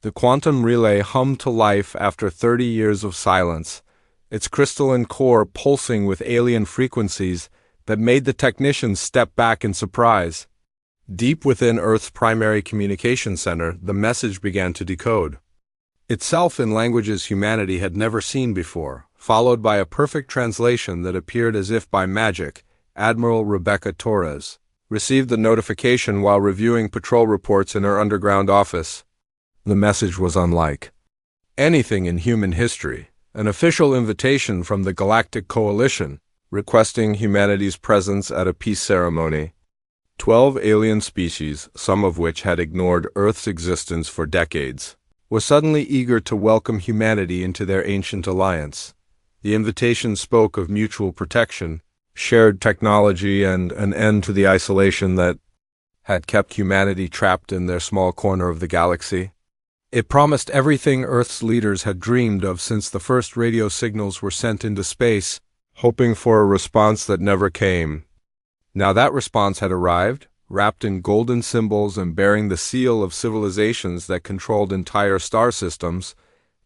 The quantum relay hummed to life after 30 years of silence, its crystalline core pulsing with alien frequencies that made the technicians step back in surprise. Deep within Earth's primary communication center, the message began to decode. Itself in languages humanity had never seen before, followed by a perfect translation that appeared as if by magic. Admiral Rebecca Torres received the notification while reviewing patrol reports in her underground office. The message was unlike anything in human history, an official invitation from the Galactic Coalition, requesting humanity's presence at a peace ceremony. 12 alien species, some of which had ignored Earth's existence for decades, were suddenly eager to welcome humanity into their ancient alliance. The invitation spoke of mutual protection, shared technology, and an end to the isolation that had kept humanity trapped in their small corner of the galaxy. It promised everything Earth's leaders had dreamed of since the first radio signals were sent into space, hoping for a response that never came. Now that response had arrived, wrapped in golden symbols and bearing the seal of civilizations that controlled entire star systems.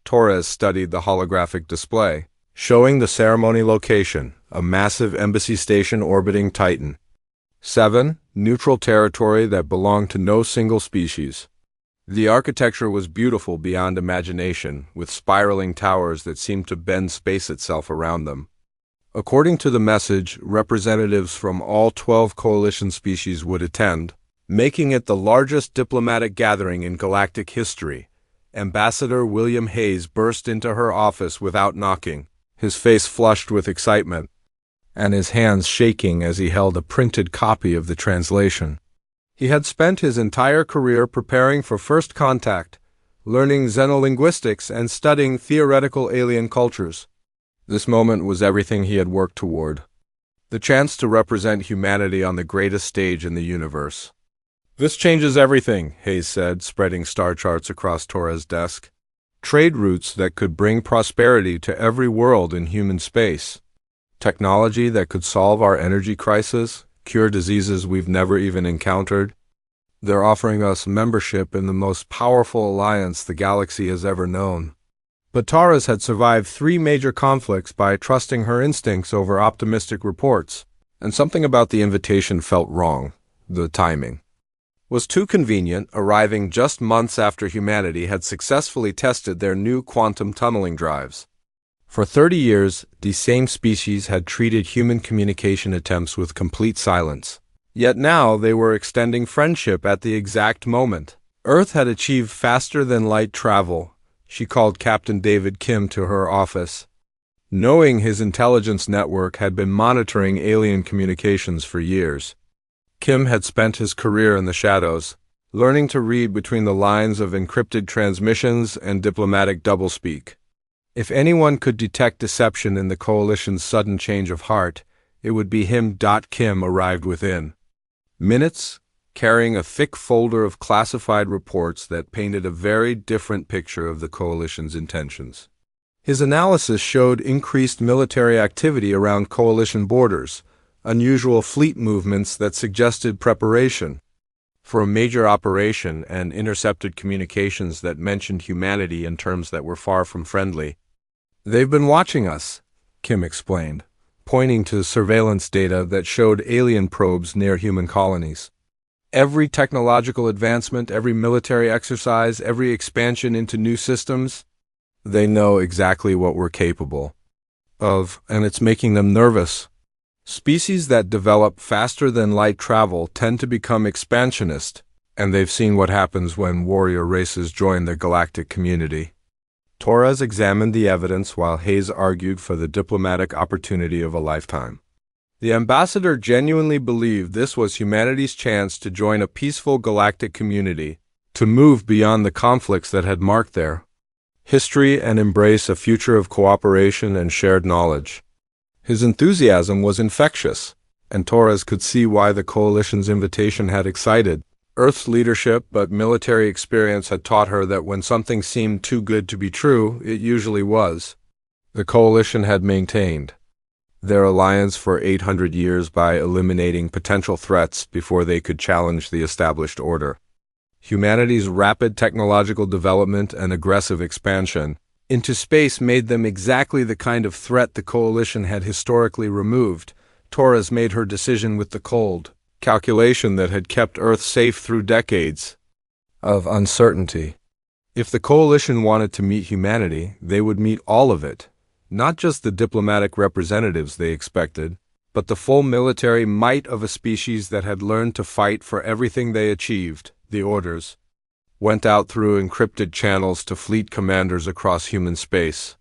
Torres studied the holographic display, showing the ceremony location, a massive embassy station orbiting Titan 7, neutral territory that belonged to no single species. The architecture was beautiful beyond imagination, with spiraling towers that seemed to bend space itself around them. According to the message, representatives from all 12 coalition species would attend, making it the largest diplomatic gathering in galactic history. Ambassador William Hayes burst into her office without knocking, his face flushed with excitement, and his hands shaking as he held a printed copy of the translation. He had spent his entire career preparing for first contact, learning xenolinguistics and studying theoretical alien cultures. This moment was everything he had worked toward. The chance to represent humanity on the greatest stage in the universe. "This changes everything," Hayes said, spreading star charts across Torres' desk. "Trade routes that could bring prosperity to every world in human space. Technology that could solve our energy crisis, cure diseases we've never even encountered. They're offering us membership in the most powerful alliance the galaxy has ever known." But Torres had survived 3 major conflicts by trusting her instincts over optimistic reports, and something about the invitation felt wrong. The timing was too convenient, arriving just months after humanity had successfully tested their new quantum tunneling drives. For 30 years, these same species had treated human communication attempts with complete silence. Yet now they were extending friendship at the exact moment. Earth had achieved faster-than-light travel. She called Captain David Kim to her office, knowing his intelligence network had been monitoring alien communications for years. Kim had spent his career in the shadows, learning to read between the lines of encrypted transmissions and diplomatic doublespeak. If anyone could detect deception in the Coalition's sudden change of heart, it would be him. Kim arrived within minutes, carrying a thick folder of classified reports that painted a very different picture of the Coalition's intentions. His analysis showed increased military activity around Coalition borders, unusual fleet movements that suggested preparation for a major operation, and intercepted communications that mentioned humanity in terms that were far from friendly. "They've been watching us," Kim explained, pointing to surveillance data that showed alien probes near human colonies. "Every technological advancement, every military exercise, every expansion into new systems, they know exactly what we're capable of, and it's making them nervous." Species that develop faster than light travel tend to become expansionist, and they've seen what happens when warrior races join the galactic community. Torres examined the evidence while Hayes argued for the diplomatic opportunity of a lifetime. The ambassador genuinely believed this was humanity's chance to join a peaceful galactic community, to move beyond the conflicts that had marked their history and embrace a future of cooperation and shared knowledge. His enthusiasm was infectious, and Torres could see why the Coalition's invitation had excited Earth's leadership, but military experience had taught her that when something seemed too good to be true, it usually was. The Coalition had maintained their alliance for 800 years by eliminating potential threats before they could challenge the established order. Humanity's rapid technological development and aggressive expansion into space made them exactly the kind of threat the Coalition had historically removed. Torres made her decision with the cold calculation that had kept Earth safe through decades of uncertainty. If the Coalition wanted to meet humanity, they would meet all of it, not just the diplomatic representatives they expected, but the full military might of a species that had learned to fight for everything they achieved. The orders went out through encrypted channels to fleet commanders across human space.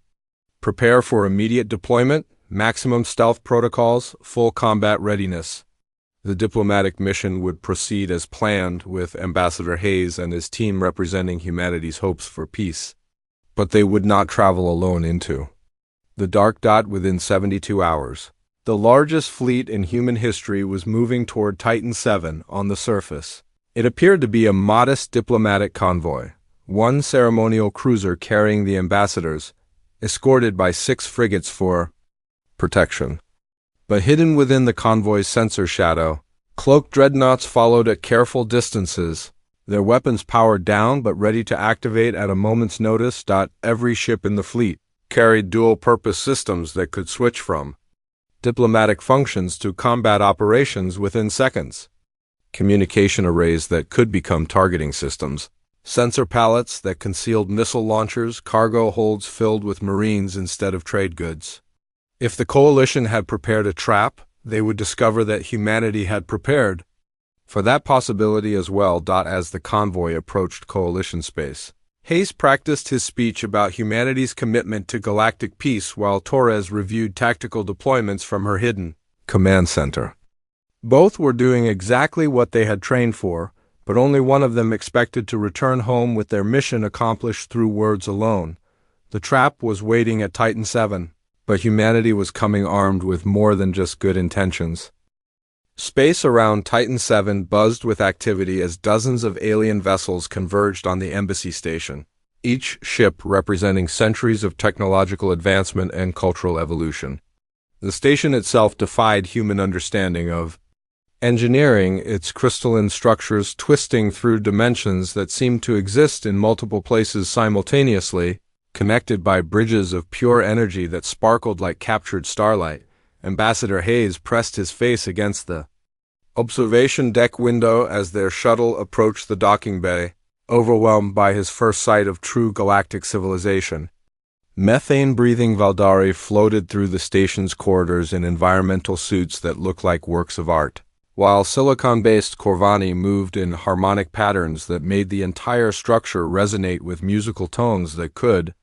Prepare for immediate deployment, maximum stealth protocols, full combat readiness. The diplomatic mission would proceed as planned, with Ambassador Hayes and his team representing humanity's hopes for peace. But they would not travel alone into the dark dot within 72 hours. The largest fleet in human history was moving toward Titan VII on the surface. It appeared to be a modest diplomatic convoy, one ceremonial cruiser carrying the ambassadors, escorted by 6 frigates for protection. But hidden within the convoy's sensor shadow, cloaked dreadnoughts followed at careful distances, their weapons powered down but ready to activate at a moment's notice. Every ship in the fleet carried dual-purpose systems that could switch from diplomatic functions to combat operations within seconds. Communication arrays that could become targeting systems, sensor pallets that concealed missile launchers, cargo holds filled with Marines instead of trade goods. If the Coalition had prepared a trap, they would discover that humanity had prepared for that possibility as well. As the convoy approached Coalition space, Hayes practiced his speech about humanity's commitment to galactic peace while Torres reviewed tactical deployments from her hidden command center. Both were doing exactly what they had trained for, but only one of them expected to return home with their mission accomplished through words alone. The trap was waiting at Titan VII, but humanity was coming armed with more than just good intentions. Space around Titan VII buzzed with activity as dozens of alien vessels converged on the embassy station, each ship representing centuries of technological advancement and cultural evolution. The station itself defied human understanding of engineering, its crystalline structures twisting through dimensions that seemed to exist in multiple places simultaneously, connected by bridges of pure energy that sparkled like captured starlight. Ambassador Hayes pressed his face against the observation deck window as their shuttle approached the docking bay, overwhelmed by his first sight of true galactic civilization. Methane-breathing Valdari floated through the station's corridors in environmental suits that looked like works of art, while silicon-based Corvani moved in harmonic patterns that made the entire structure resonate with musical tones that could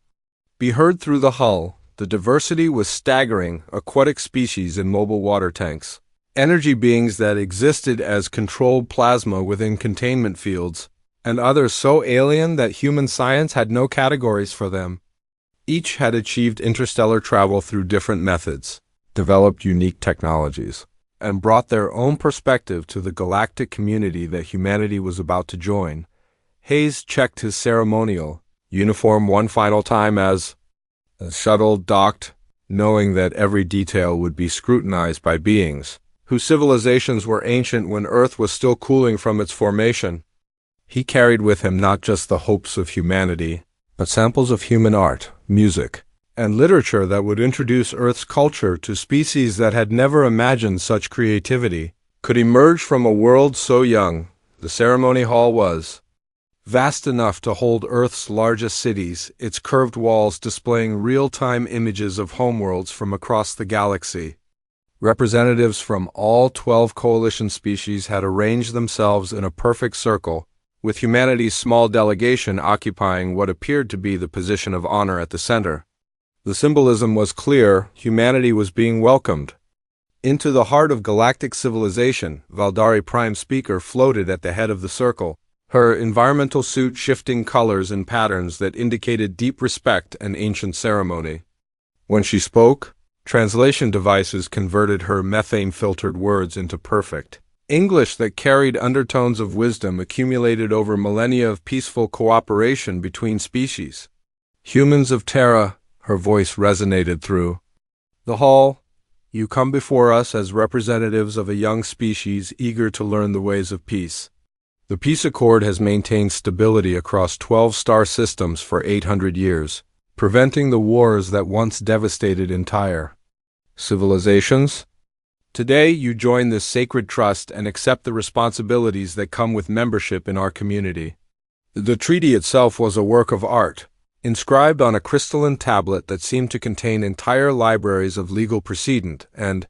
be heard through the hull. The diversity was staggering: aquatic species in mobile water tanks, energy beings that existed as controlled plasma within containment fields, and others so alien that human science had no categories for them. Each had achieved interstellar travel through different methods, developed unique technologies, and brought their own perspective to the galactic community that humanity was about to join. Hayes checked his ceremonial uniform one final time as the shuttle docked, knowing that every detail would be scrutinized by beings whose civilizations were ancient when Earth was still cooling from its formation. He carried with him not just the hopes of humanity, but samples of human art, music, and literature that would introduce Earth's culture to species that had never imagined such creativity could emerge from a world so young. The ceremony hall was vast enough to hold Earth's largest cities, its curved walls displaying real-time images of homeworlds from across the galaxy. Representatives from all 12 coalition species had arranged themselves in a perfect circle, with humanity's small delegation occupying what appeared to be the position of honor at the center. The symbolism was clear: humanity was being welcomed into the heart of galactic civilization. Valdari Prime Speaker floated at the head of the circle, her environmental suit shifting colors and patterns that indicated deep respect and ancient ceremony. When she spoke, translation devices converted her methane-filtered words into perfect English that carried undertones of wisdom accumulated over millennia of peaceful cooperation between species. Humans of Terra, her voice resonated through the hall. You come before us as representatives of a young species eager to learn the ways of peace. The peace accord has maintained stability across 12 star systems for 800 years, preventing the wars that once devastated entire civilizations. Today, you join this sacred trust and accept the responsibilities that come with membership in our community. The treaty itself was a work of art, inscribed on a crystalline tablet that seemed to contain entire libraries of legal precedent and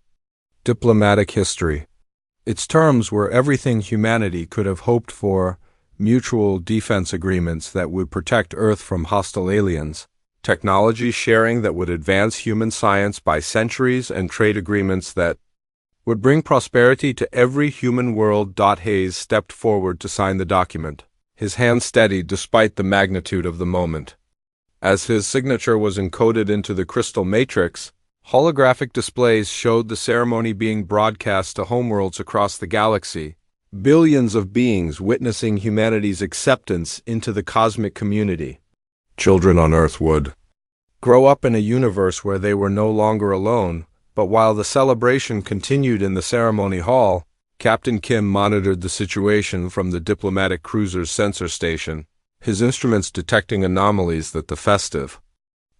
diplomatic history. Its terms were everything humanity could have hoped for: mutual defense agreements that would protect Earth from hostile aliens, technology sharing that would advance human science by centuries, and trade agreements that would bring prosperity to every human world. Hayes stepped forward to sign the document, his hand steady despite the magnitude of the moment. As his signature was encoded into the crystal matrix, holographic displays showed the ceremony being broadcast to homeworlds across the galaxy, billions of beings witnessing humanity's acceptance into the cosmic community. Children on Earth would grow up in a universe where they were no longer alone, but while the celebration continued in the ceremony hall, Captain Kim monitored the situation from the diplomatic cruiser's sensor station, his instruments detecting anomalies that the festive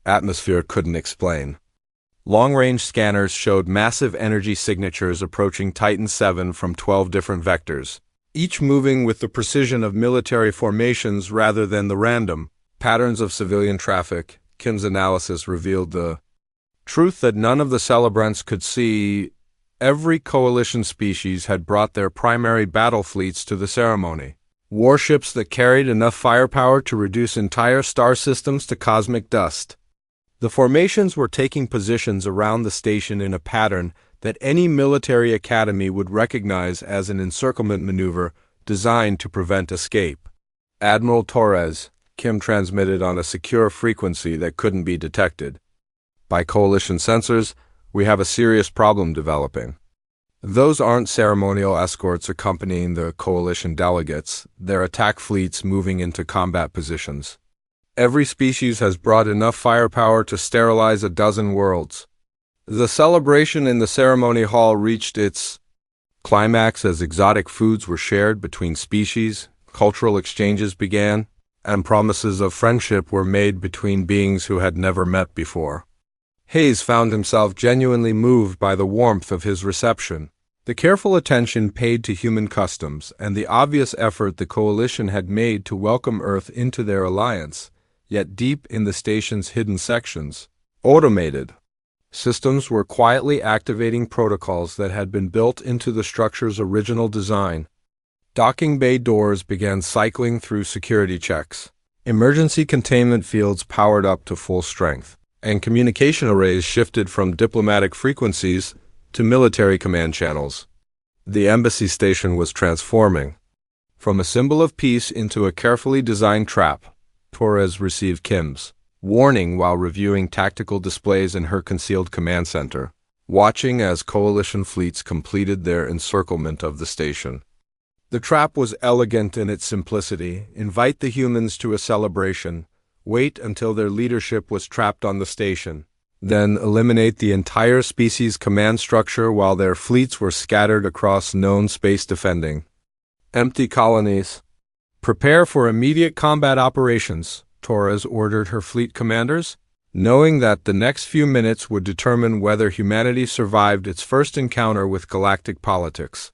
atmosphere couldn't explain. Long-range scanners showed massive energy signatures approaching Titan 7 from 12 different vectors, each moving with the precision of military formations rather than the random patterns of civilian traffic. Kim's analysis revealed the truth that none of the celebrants could see. Every coalition species had brought their primary battle fleets to the ceremony, warships that carried enough firepower to reduce entire star systems to cosmic dust. The formations were taking positions around the station in a pattern that any military academy would recognize as an encirclement maneuver designed to prevent escape. Admiral Torres, Kim transmitted on a secure frequency that couldn't be detected by coalition sensors. We have a serious problem developing. Those aren't ceremonial escorts accompanying the coalition delegates, they're attack fleets moving into combat positions. Every species has brought enough firepower to sterilize a dozen worlds. The celebration in the ceremony hall reached its climax as exotic foods were shared between species, cultural exchanges began, and promises of friendship were made between beings who had never met before. Hayes found himself genuinely moved by the warmth of his reception, the careful attention paid to human customs, and the obvious effort the coalition had made to welcome Earth into their alliance. Yet deep in the station's hidden sections, automated systems were quietly activating protocols that had been built into the structure's original design. Docking bay doors began cycling through security checks. Emergency containment fields powered up to full strength, and communication arrays shifted from diplomatic frequencies to military command channels. The embassy station was transforming from a symbol of peace into a carefully designed trap. Torres received Kim's warning while reviewing tactical displays in her concealed command center, watching as coalition fleets completed their encirclement of the station. The trap was elegant in its simplicity: invite the humans to a celebration, wait until their leadership was trapped on the station, then eliminate the entire species' command structure while their fleets were scattered across known space defending empty colonies. Prepare for immediate combat operations, Torres ordered her fleet commanders, knowing that the next few minutes would determine whether humanity survived its first encounter with galactic politics.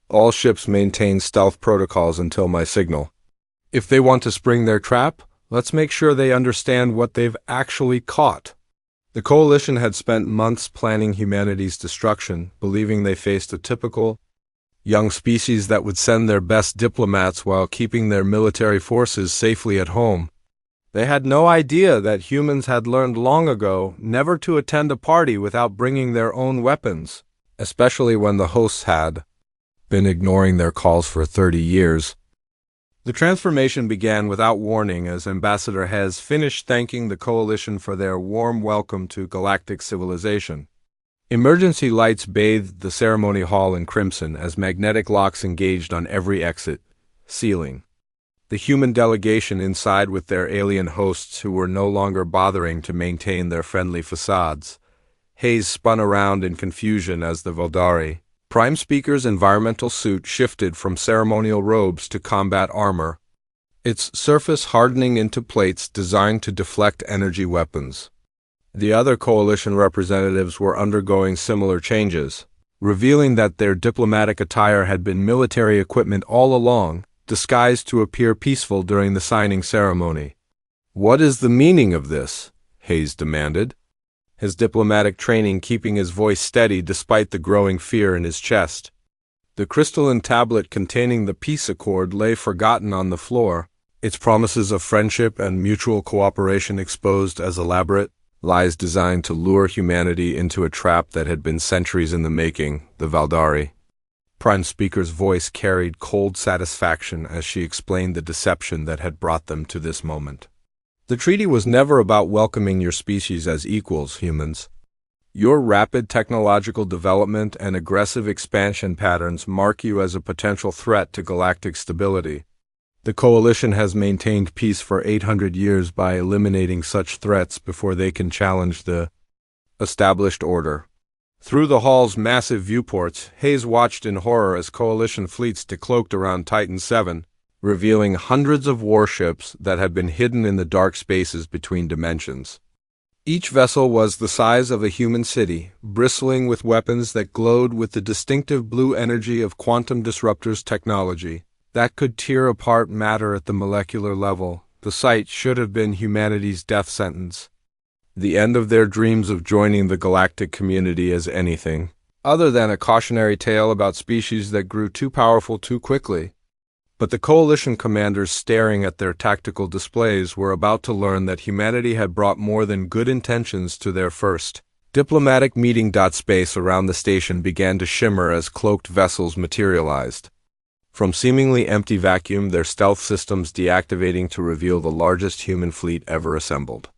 All ships maintain stealth protocols until my signal. If they want to spring their trap, let's make sure they understand what they've actually caught. The coalition had spent months planning humanity's destruction, believing they faced a typical young species that would send their best diplomats while keeping their military forces safely at home. They had no idea that humans had learned long ago never to attend a party without bringing their own weapons, especially when the hosts had been ignoring their calls for 30 years. The transformation began without warning as Ambassador Hez finished thanking the coalition for their warm welcome to galactic civilization. Emergency lights bathed the ceremony hall in crimson as magnetic locks engaged on every exit ceiling. The human delegation inside with their alien hosts who were no longer bothering to maintain their friendly facades. Hayes spun around in confusion as the Voldari Prime Speaker's environmental suit shifted from ceremonial robes to combat armor, its surface hardening into plates designed to deflect energy weapons. The other coalition representatives were undergoing similar changes, revealing that their diplomatic attire had been military equipment all along, disguised to appear peaceful during the signing ceremony. "What is the meaning of this?" Hayes demanded, his diplomatic training keeping his voice steady despite the growing fear in his chest. The crystalline tablet containing the peace accord lay forgotten on the floor, its promises of friendship and mutual cooperation exposed as elaborate lies designed to lure humanity into a trap that had been centuries in the making, the Valdari. Prime Speaker's voice carried cold satisfaction as she explained the deception that had brought them to this moment. "The treaty was never about welcoming your species as equals, humans. Your rapid technological development and aggressive expansion patterns mark you as a potential threat to galactic stability. The Coalition has maintained peace for 800 years by eliminating such threats before they can challenge the established order." Through the hall's massive viewports, Hayes watched in horror as Coalition fleets decloaked around Titan 7, revealing hundreds of warships that had been hidden in the dark spaces between dimensions. Each vessel was the size of a human city, bristling with weapons that glowed with the distinctive blue energy of quantum disruptors technology that could tear apart matter at the molecular level. The sight should have been humanity's death sentence, the end of their dreams of joining the galactic community as anything other than a cautionary tale about species that grew too powerful too quickly. But the Coalition commanders staring at their tactical displays were about to learn that humanity had brought more than good intentions to their first diplomatic meeting. Space around the station began to shimmer as cloaked vessels materialized from seemingly empty vacuum, their stealth systems deactivating to reveal the largest human fleet ever assembled.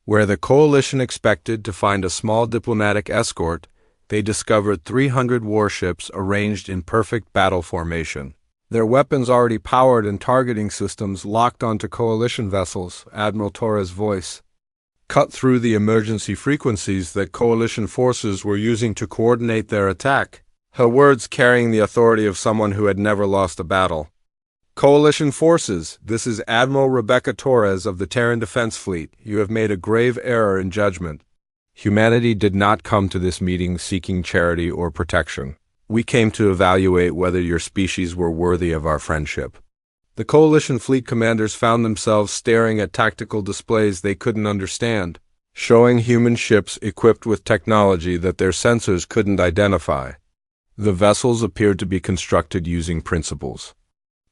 Where the Coalition expected to find a small diplomatic escort, they discovered 300 warships arranged in perfect battle formation, their weapons already powered and targeting systems locked onto Coalition vessels. Admiral Torres' voice cut through the emergency frequencies that Coalition forces were using to coordinate their attack, her words carrying the authority of someone who had never lost a battle. "Coalition forces, this is Admiral Rebecca Torres of the Terran Defense Fleet. You have made a grave error in judgment. Humanity did not come to this meeting seeking charity or protection. We came to evaluate whether your species were worthy of our friendship." The Coalition fleet commanders found themselves staring at tactical displays they couldn't understand, showing human ships equipped with technology that their sensors couldn't identify. The vessels appeared to be constructed using principles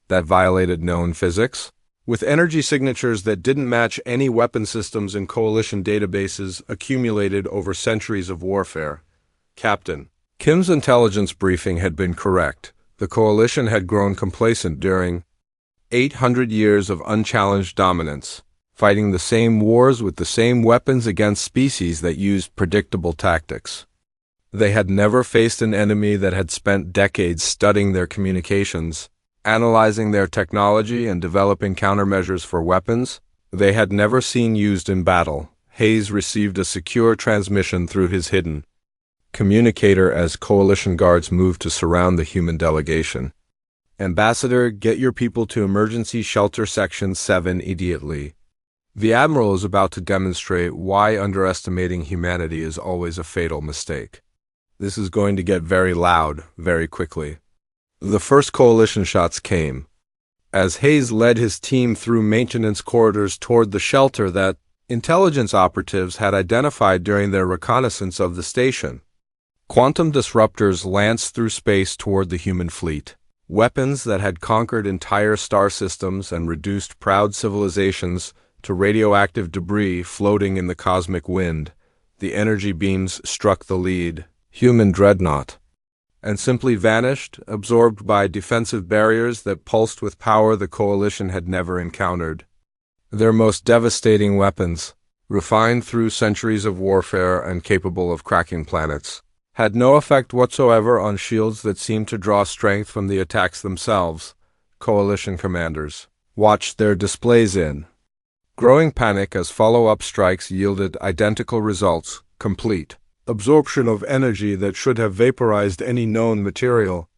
that violated known physics, with energy signatures that didn't match any weapon systems in Coalition databases accumulated over centuries of warfare. Captain Kim's intelligence briefing had been correct. The Coalition had grown complacent during 800 years of unchallenged dominance, fighting the same wars with the same weapons against species that used predictable tactics. They had never faced an enemy that had spent decades studying their communications, analyzing their technology and developing countermeasures for weapons they had never seen used in battle. Hayes received a secure transmission through his hidden communicator as Coalition guards moved to surround the human delegation. "Ambassador, get your people to Emergency Shelter Section 7 immediately. The Admiral is about to demonstrate why underestimating humanity is always a fatal mistake. This is going to get very loud, very quickly." The first Coalition shots came as Hayes led his team through maintenance corridors toward the shelter that intelligence operatives had identified during their reconnaissance of the station. Quantum disruptors lanced through space toward the human fleet, weapons that had conquered entire star systems and reduced proud civilizations to radioactive debris floating in the cosmic wind. The energy beams struck the lead human dreadnought and simply vanished, absorbed by defensive barriers that pulsed with power the Coalition had never encountered. Their most devastating weapons, refined through centuries of warfare and capable of cracking planets, had no effect whatsoever on shields that seemed to draw strength from the attacks themselves. Coalition commanders watched their displays in growing panic as follow-up strikes yielded identical results, complete absorption of energy that should have vaporized any known material.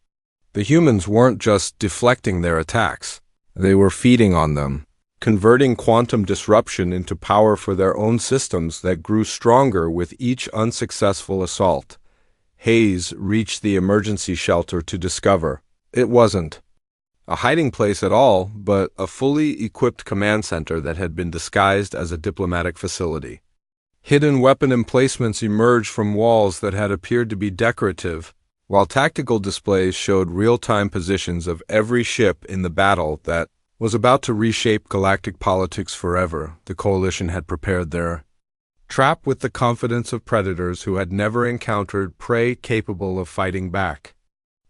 The humans weren't just deflecting their attacks, they were feeding on them, converting quantum disruption into power for their own systems that grew stronger with each unsuccessful assault. Hayes reached the emergency shelter to discover it wasn't a hiding place at all, but a fully equipped command center that had been disguised as a diplomatic facility. Hidden weapon emplacements emerged from walls that had appeared to be decorative, while tactical displays showed real-time positions of every ship in the battle that was about to reshape galactic politics forever. The Coalition had prepared their trap with the confidence of predators who had never encountered prey capable of fighting back.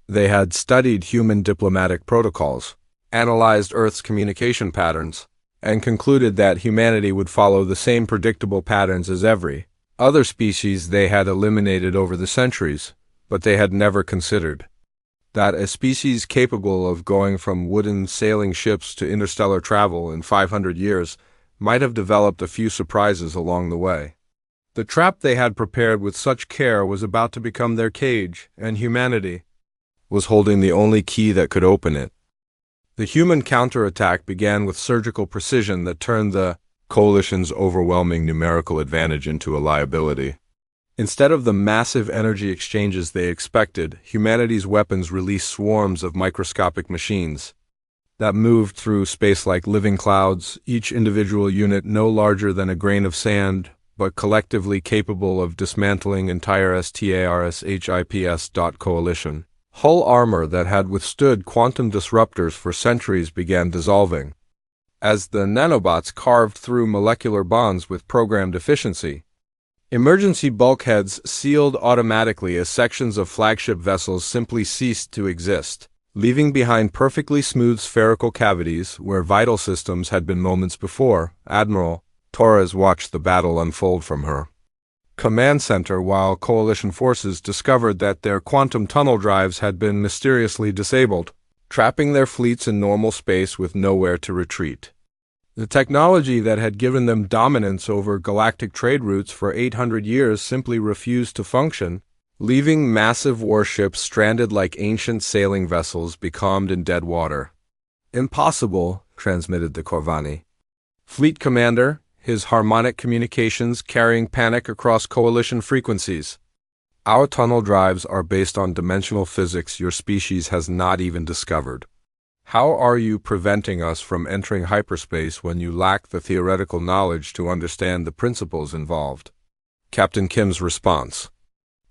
They had studied human diplomatic protocols, analyzed Earth's communication patterns, and concluded that humanity would follow the same predictable patterns as every other species they had eliminated over the centuries, but they had never considered that a species capable of going from wooden sailing ships to interstellar travel in 500 years might have developed a few surprises along the way. The trap they had prepared with such care was about to become their cage, and humanity was holding the only key that could open it. The human counterattack began with surgical precision that turned the Coalition's overwhelming numerical advantage into a liability. Instead of the massive energy exchanges they expected, humanity's weapons released swarms of microscopic machines that moved through space like living clouds, each individual unit no larger than a grain of sand, but collectively capable of dismantling entire STARS-HIPS. Coalition hull armor that had withstood quantum disruptors for centuries began dissolving as the nanobots carved through molecular bonds with programmed efficiency. Emergency bulkheads sealed automatically as sections of flagship vessels simply ceased to exist, leaving behind perfectly smooth spherical cavities where vital systems had been moments before. Admiral Torres watched the battle unfold from her command center while Coalition forces discovered that their quantum tunnel drives had been mysteriously disabled, trapping their fleets in normal space with nowhere to retreat. The technology that had given them dominance over galactic trade routes for 800 years simply refused to function, leaving massive warships stranded like ancient sailing vessels becalmed in dead water. "Impossible," transmitted the Corvani fleet commander, his harmonic communications carrying panic across Coalition frequencies. "Our tunnel drives are based on dimensional physics your species has not even discovered. How are you preventing us from entering hyperspace when you lack the theoretical knowledge to understand the principles involved?" Captain Kim's response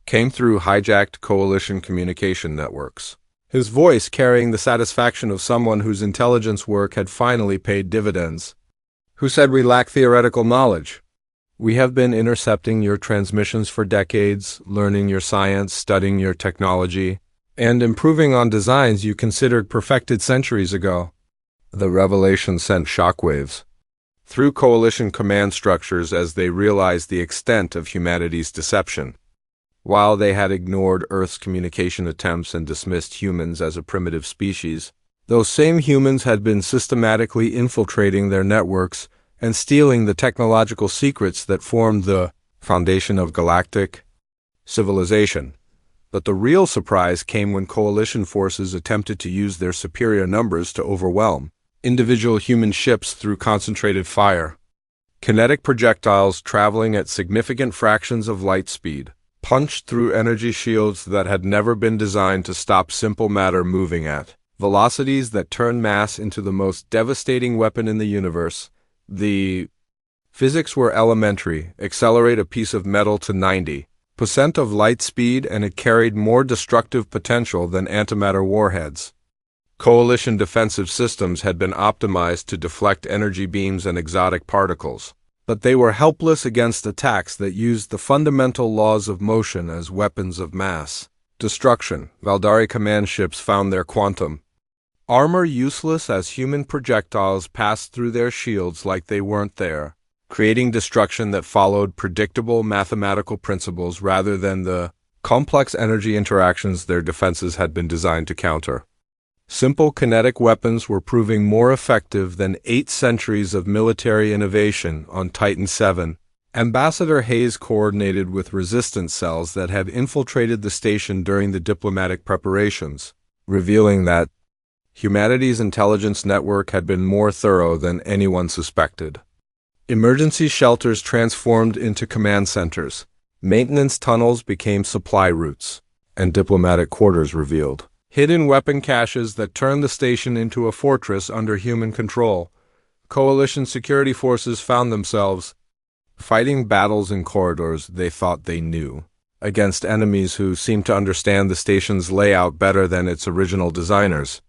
came through hijacked Coalition communication networks, his voice carrying the satisfaction of someone whose intelligence work had finally paid dividends. "Who said we lack theoretical knowledge? We have been intercepting your transmissions for decades, learning your science, studying your technology, and improving on designs you considered perfected centuries ago." The revelation sent shockwaves through Coalition command structures as they realized the extent of humanity's deception. While they had ignored Earth's communication attempts and dismissed humans as a primitive species, those same humans had been systematically infiltrating their networks and stealing the technological secrets that formed the foundation of galactic civilization. But the real surprise came when Coalition forces attempted to use their superior numbers to overwhelm individual human ships through concentrated fire. Kinetic projectiles traveling at significant fractions of light speed punched through energy shields that had never been designed to stop simple matter moving at velocities that turn mass into the most devastating weapon in the universe. The physics were elementary: accelerate a piece of metal to 90% of light speed and it carried more destructive potential than antimatter warheads. Coalition defensive systems had been optimized to deflect energy beams and exotic particles, but they were helpless against attacks that used the fundamental laws of motion as weapons of mass destruction. Valdari command ships found their quantum armor useless as human projectiles passed through their shields like they weren't there, creating destruction that followed predictable mathematical principles rather than the complex energy interactions their defenses had been designed to counter. Simple kinetic weapons were proving more effective than 8 centuries of military innovation on Titan VII Ambassador Hayes coordinated with resistance cells that had infiltrated the station during the diplomatic preparations, revealing that humanity's intelligence network had been more thorough than anyone suspected. Emergency shelters transformed into command centers, maintenance tunnels became supply routes, and diplomatic quarters revealed hidden weapon caches that turned the station into a fortress under human control. Coalition security forces found themselves fighting battles in corridors they thought they knew, against enemies who seemed to understand the station's layout better than its original designers.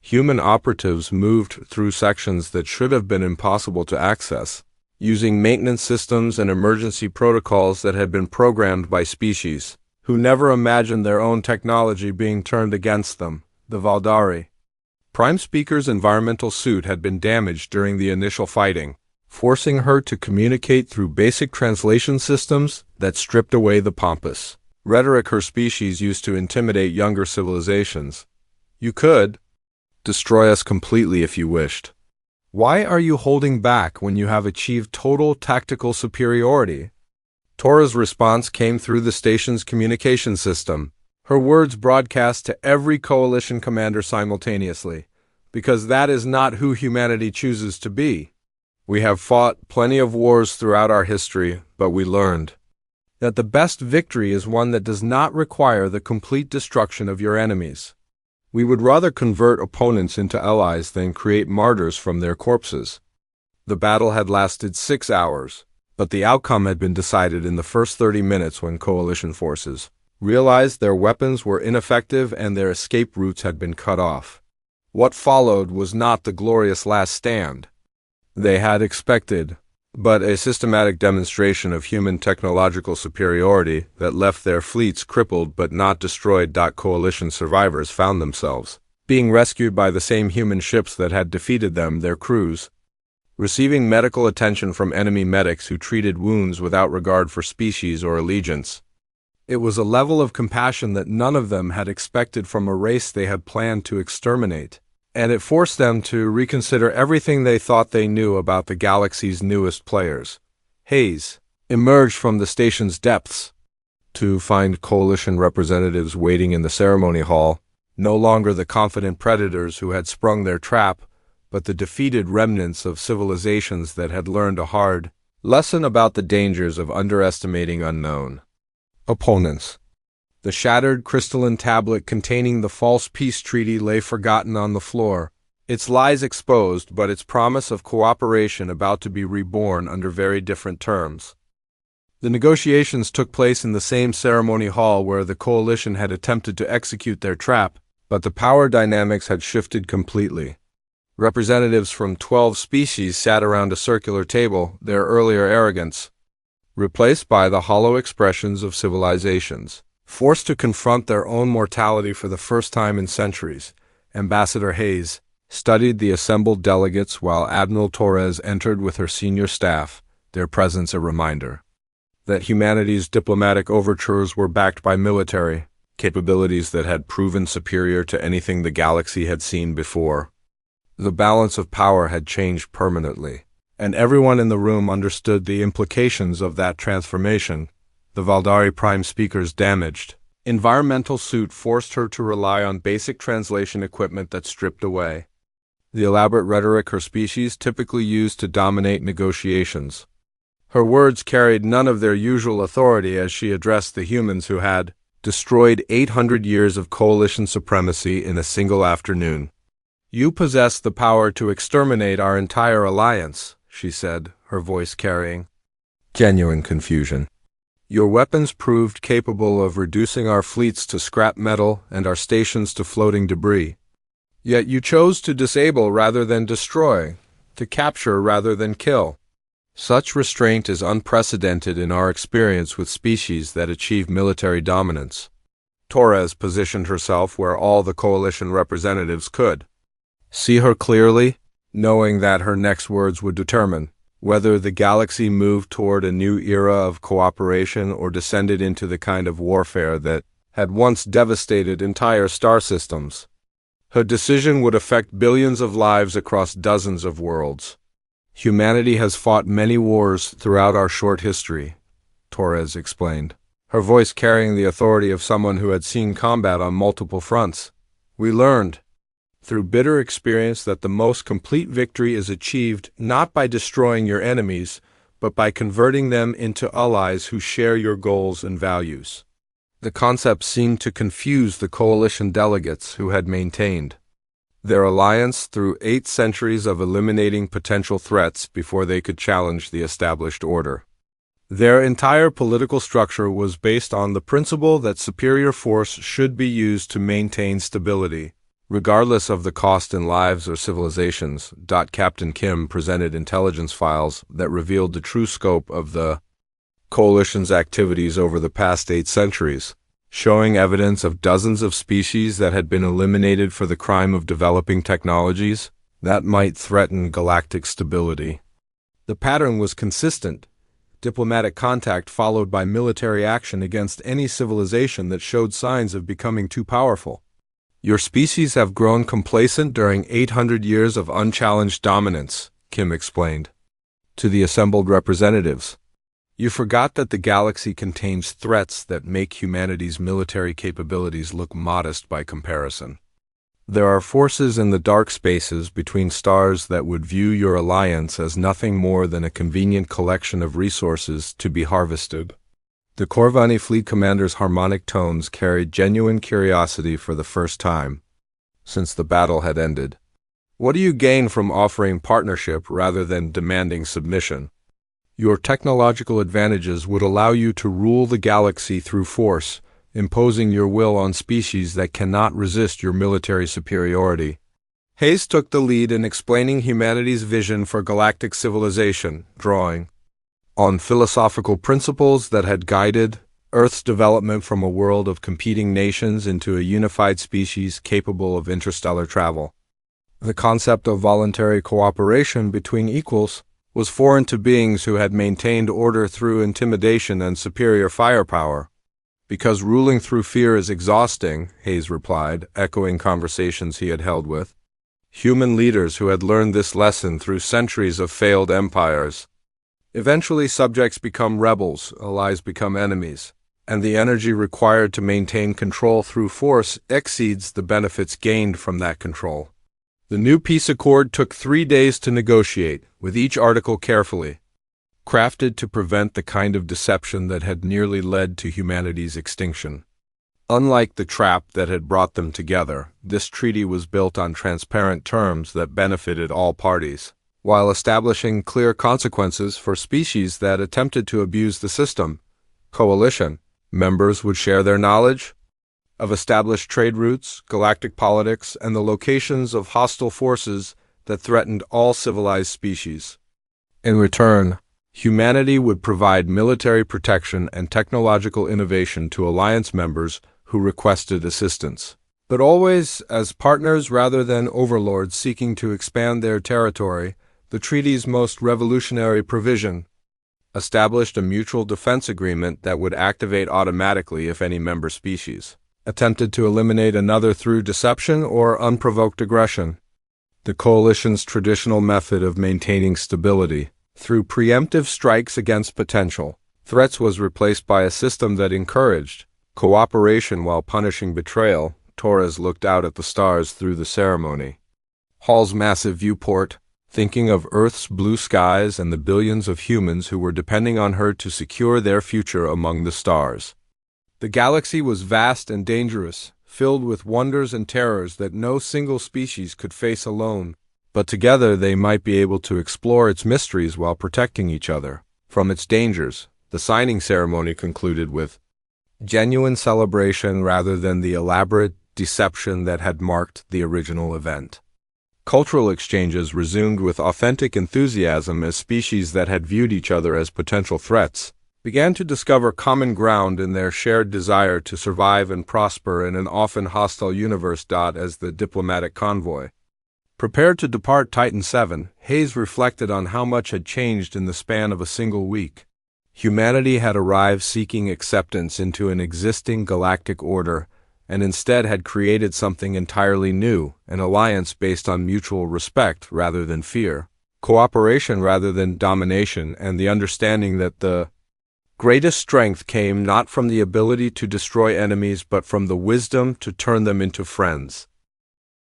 Human operatives moved through sections that should have been impossible to access, using maintenance systems and emergency protocols that had been programmed by species who never imagined their own technology being turned against them, the Valdari. Prime Speaker's environmental suit had been damaged during the initial fighting, forcing her to communicate through basic translation systems that stripped away the pompous rhetoric her species used to intimidate younger civilizations. You could destroy us completely if you wished. Why are you holding back when you have achieved total tactical superiority? Tora's response came through the station's communication system, her words broadcast to every coalition commander simultaneously, because that is not who humanity chooses to be. We have fought plenty of wars throughout our history, but we learned that the best victory is one that does not require the complete destruction of your enemies. We would rather convert opponents into allies than create martyrs from their corpses. The battle had lasted 6 hours, but the outcome had been decided in the first 30 minutes when coalition forces realized their weapons were ineffective and their escape routes had been cut off. What followed was not the glorious last stand they had expected, but a systematic demonstration of human technological superiority that left their fleets crippled but not destroyed. Coalition survivors found themselves being rescued by the same human ships that had defeated them, their crews, receiving medical attention from enemy medics who treated wounds without regard for species or allegiance. It was a level of compassion that none of them had expected from a race they had planned to exterminate, and it forced them to reconsider everything they thought they knew about the galaxy's newest players. Hayes emerged from the station's depths to find coalition representatives waiting in the ceremony hall, no longer the confident predators who had sprung their trap, but the defeated remnants of civilizations that had learned a hard lesson about the dangers of underestimating unknown opponents. The shattered crystalline tablet containing the false peace treaty lay forgotten on the floor, its lies exposed but its promise of cooperation about to be reborn under very different terms. The negotiations took place in the same ceremony hall where the coalition had attempted to execute their trap, but the power dynamics had shifted completely. Representatives from 12 species sat around a circular table, their earlier arrogance replaced by the hollow expressions of civilizations. Forced to confront their own mortality for the first time in centuries, Ambassador Hayes studied the assembled delegates while Admiral Torres entered with her senior staff, their presence a reminder that humanity's diplomatic overtures were backed by military capabilities that had proven superior to anything the galaxy had seen before. The balance of power had changed permanently, and everyone in the room understood the implications of that transformation. The Valdari Prime Speaker's damaged environmental suit forced her to rely on basic translation equipment that stripped away the elaborate rhetoric her species typically used to dominate negotiations. Her words carried none of their usual authority as she addressed the humans who had destroyed 800 years of coalition supremacy in a single afternoon. "You possess the power to exterminate our entire alliance," she said, her voice carrying genuine confusion. "Your weapons proved capable of reducing our fleets to scrap metal and our stations to floating debris. Yet you chose to disable rather than destroy, to capture rather than kill. Such restraint is unprecedented in our experience with species that achieve military dominance." Torres positioned herself where all the coalition representatives could see her clearly, knowing that her next words would determine whether the galaxy moved toward a new era of cooperation or descended into the kind of warfare that had once devastated entire star systems. Her decision would affect billions of lives across dozens of worlds. Humanity has fought many wars throughout our short history, Torres explained, her voice carrying the authority of someone who had seen combat on multiple fronts. We learned, through bitter experience, that the most complete victory is achieved not by destroying your enemies, but by converting them into allies who share your goals and values. The concept seemed to confuse the coalition delegates who had maintained their alliance through 8 centuries of eliminating potential threats before they could challenge the established order. Their entire political structure was based on the principle that superior force should be used to maintain stability, regardless of the cost in lives or civilizations. Captain Kim presented intelligence files that revealed the true scope of the coalition's activities over the past 8 centuries, showing evidence of dozens of species that had been eliminated for the crime of developing technologies that might threaten galactic stability. The pattern was consistent: diplomatic contact followed by military action against any civilization that showed signs of becoming too powerful. Your species have grown complacent during 800 years of unchallenged dominance, Kim explained to the assembled representatives. You forgot that the galaxy contains threats that make humanity's military capabilities look modest by comparison. There are forces in the dark spaces between stars that would view your alliance as nothing more than a convenient collection of resources to be harvested. The Corvani fleet commander's harmonic tones carried genuine curiosity for the first time since the battle had ended. What do you gain from offering partnership rather than demanding submission? Your technological advantages would allow you to rule the galaxy through force, imposing your will on species that cannot resist your military superiority. Hayes took the lead in explaining humanity's vision for galactic civilization, drawing on philosophical principles that had guided Earth's development from a world of competing nations into a unified species capable of interstellar travel. The concept of voluntary cooperation between equals was foreign to beings who had maintained order through intimidation and superior firepower. Because ruling through fear is exhausting, Hayes replied, echoing conversations he had held with human leaders who had learned this lesson through centuries of failed empires. Eventually, subjects become rebels, allies become enemies, and the energy required to maintain control through force exceeds the benefits gained from that control. The new peace accord took 3 days to negotiate, with each article carefully crafted to prevent the kind of deception that had nearly led to humanity's extinction. Unlike the trap that had brought them together, this treaty was built on transparent terms that benefited all parties, while establishing clear consequences for species that attempted to abuse the system. Coalition members would share their knowledge of established trade routes, galactic politics, and the locations of hostile forces that threatened all civilized species. In return, humanity would provide military protection and technological innovation to alliance members who requested assistance, but always as partners rather than overlords seeking to expand their territory. The treaty's most revolutionary provision established a mutual defense agreement that would activate automatically if any member species attempted to eliminate another through deception or unprovoked aggression. The coalition's traditional method of maintaining stability through preemptive strikes against potential threats was replaced by a system that encouraged cooperation while punishing betrayal. Torres looked out at the stars through the ceremony hall's massive viewport, thinking of Earth's blue skies and the billions of humans who were depending on her to secure their future among the stars. The galaxy was vast and dangerous, filled with wonders and terrors that no single species could face alone, but together they might be able to explore its mysteries while protecting each other from its dangers. The signing ceremony concluded with genuine celebration rather than the elaborate deception that had marked the original event. Cultural exchanges resumed with authentic enthusiasm as species that had viewed each other as potential threats began to discover common ground in their shared desire to survive and prosper in an often hostile universe. As the diplomatic convoy prepared to depart Titan 7, Hayes reflected on how much had changed in the span of a single week. Humanity had arrived seeking acceptance into an existing galactic order, and instead had created something entirely new, an alliance based on mutual respect rather than fear. cooperation rather than domination, and the understanding that the greatest strength came not from the ability to destroy enemies but from the wisdom to turn them into friends.